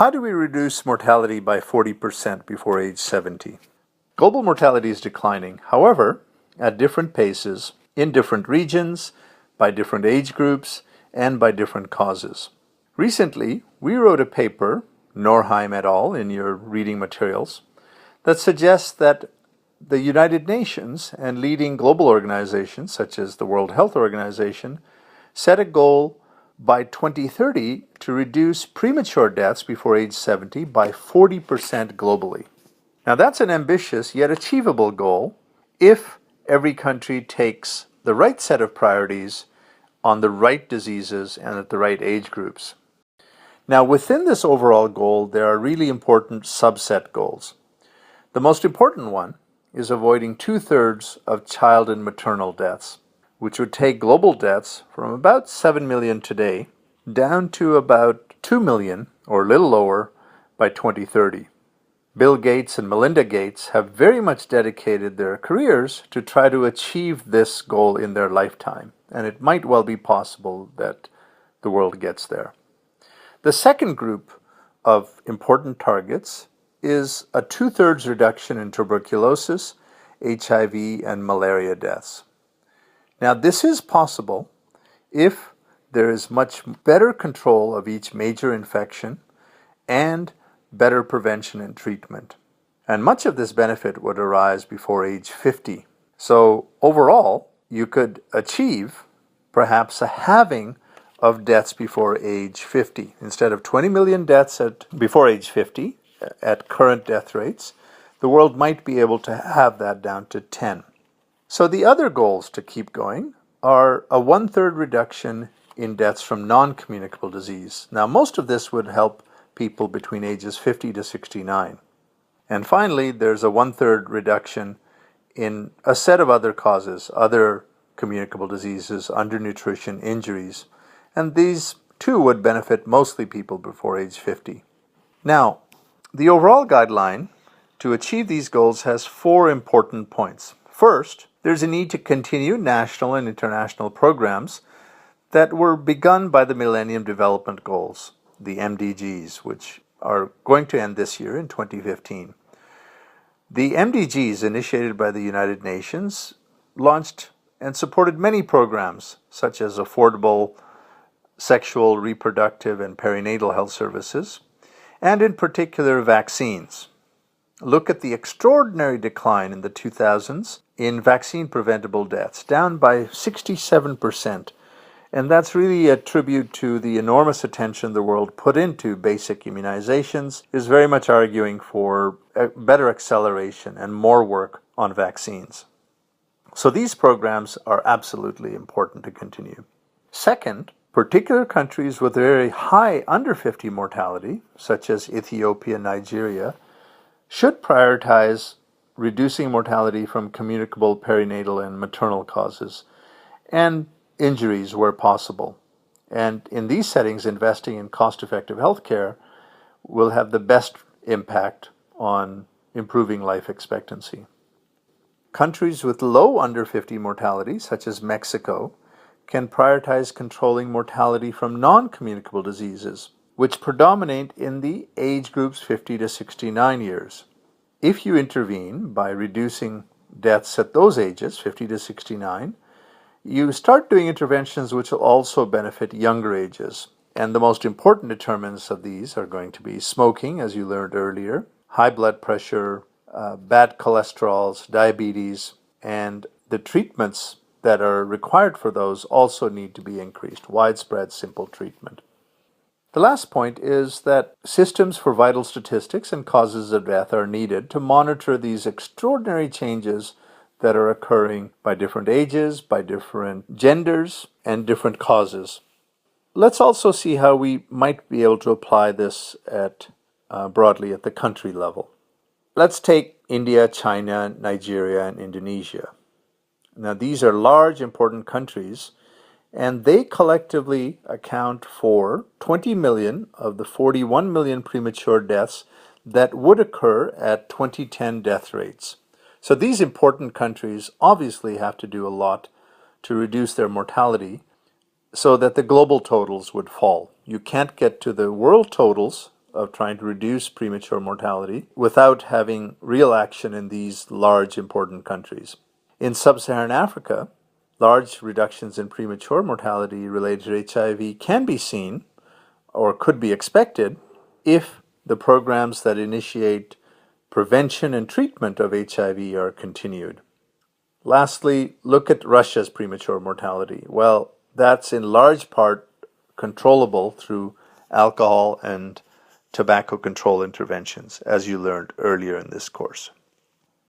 How do we reduce mortality by 40% before age 70? Global mortality is declining, however, at different paces, in different regions, by different age groups, and by different causes. Recently, we wrote a paper, Norheim et al., in your reading materials, that suggests that the United Nations and leading global organizations, such as the World Health Organization, set a goal by 2030 to reduce premature deaths before age 70 by 40% globally. Now that's an ambitious yet achievable goal if every country takes the right set of priorities on the right diseases and at the right age groups. Now within this overall goal, there are really important subset goals. The most important one is avoiding 2/3 of child and maternal deaths, which would take global deaths from about 7 million today down to about 2 million or a little lower by 2030. Bill Gates and Melinda Gates have very much dedicated their careers to try to achieve this goal in their lifetime, and it might well be possible that the world gets there. The second group of important targets is a 2/3 reduction in tuberculosis, HIV, and malaria deaths. Now, this is possible if there is much better control of each major infection and better prevention and treatment. And much of this benefit would arise before age 50. So overall, you could achieve perhaps a halving of deaths before age 50. Instead of 20 million deaths before age 50, at current death rates, the world might be able to have that down to 10. So the other goals to keep going are a 1/3 reduction in deaths from non-communicable disease. Now, most of this would help people between ages 50 to 69. And finally, there's a 1/3 reduction in a set of other causes, other communicable diseases, undernutrition, injuries, and these too would benefit mostly people before age 50. Now, the overall guideline to achieve these goals has 4 important points. First, there's a need to continue national and international programs that were begun by the Millennium Development Goals, the MDGs, which are going to end this year in 2015. The MDGs, initiated by the United Nations, launched and supported many programs, such as affordable sexual, reproductive, and perinatal health services, and in particular vaccines. Look at the extraordinary decline in the 2000s in vaccine-preventable deaths, down by 67%. And that's really a tribute to the enormous attention the world put into basic immunizations, is very much arguing for better acceleration and more work on vaccines. So these programs are absolutely important to continue. Second, particular countries with very high under 50 mortality, such as Ethiopia and Nigeria, should prioritize reducing mortality from communicable perinatal and maternal causes and injuries where possible. And in these settings, investing in cost-effective healthcare will have the best impact on improving life expectancy. Countries with low under 50 mortality, such as Mexico, can prioritize controlling mortality from non-communicable diseases, which predominate in the age groups 50 to 69 years. If you intervene by reducing deaths at those ages, 50 to 69, you start doing interventions which will also benefit younger ages. And the most important determinants of these are going to be smoking, as you learned earlier, high blood pressure, bad cholesterols, diabetes, and the treatments that are required for those also need to be increased. Widespread, simple treatment. The last point is that systems for vital statistics and causes of death are needed to monitor these extraordinary changes that are occurring by different ages, by different genders, and different causes. Let's also see how we might be able to apply this broadly at the country level. Let's take India, China, Nigeria, and Indonesia. Now, these are large, important countries, and they collectively account for 20 million of the 41 million premature deaths that would occur at 2010 death rates. So these important countries obviously have to do a lot to reduce their mortality so that the global totals would fall. You can't get to the world totals of trying to reduce premature mortality without having real action in these large, important countries. In sub-Saharan Africa, large reductions in premature mortality related to HIV can be seen or could be expected if the programs that initiate prevention and treatment of HIV are continued. Lastly, look at Russia's premature mortality. Well, that's in large part controllable through alcohol and tobacco control interventions, as you learned earlier in this course.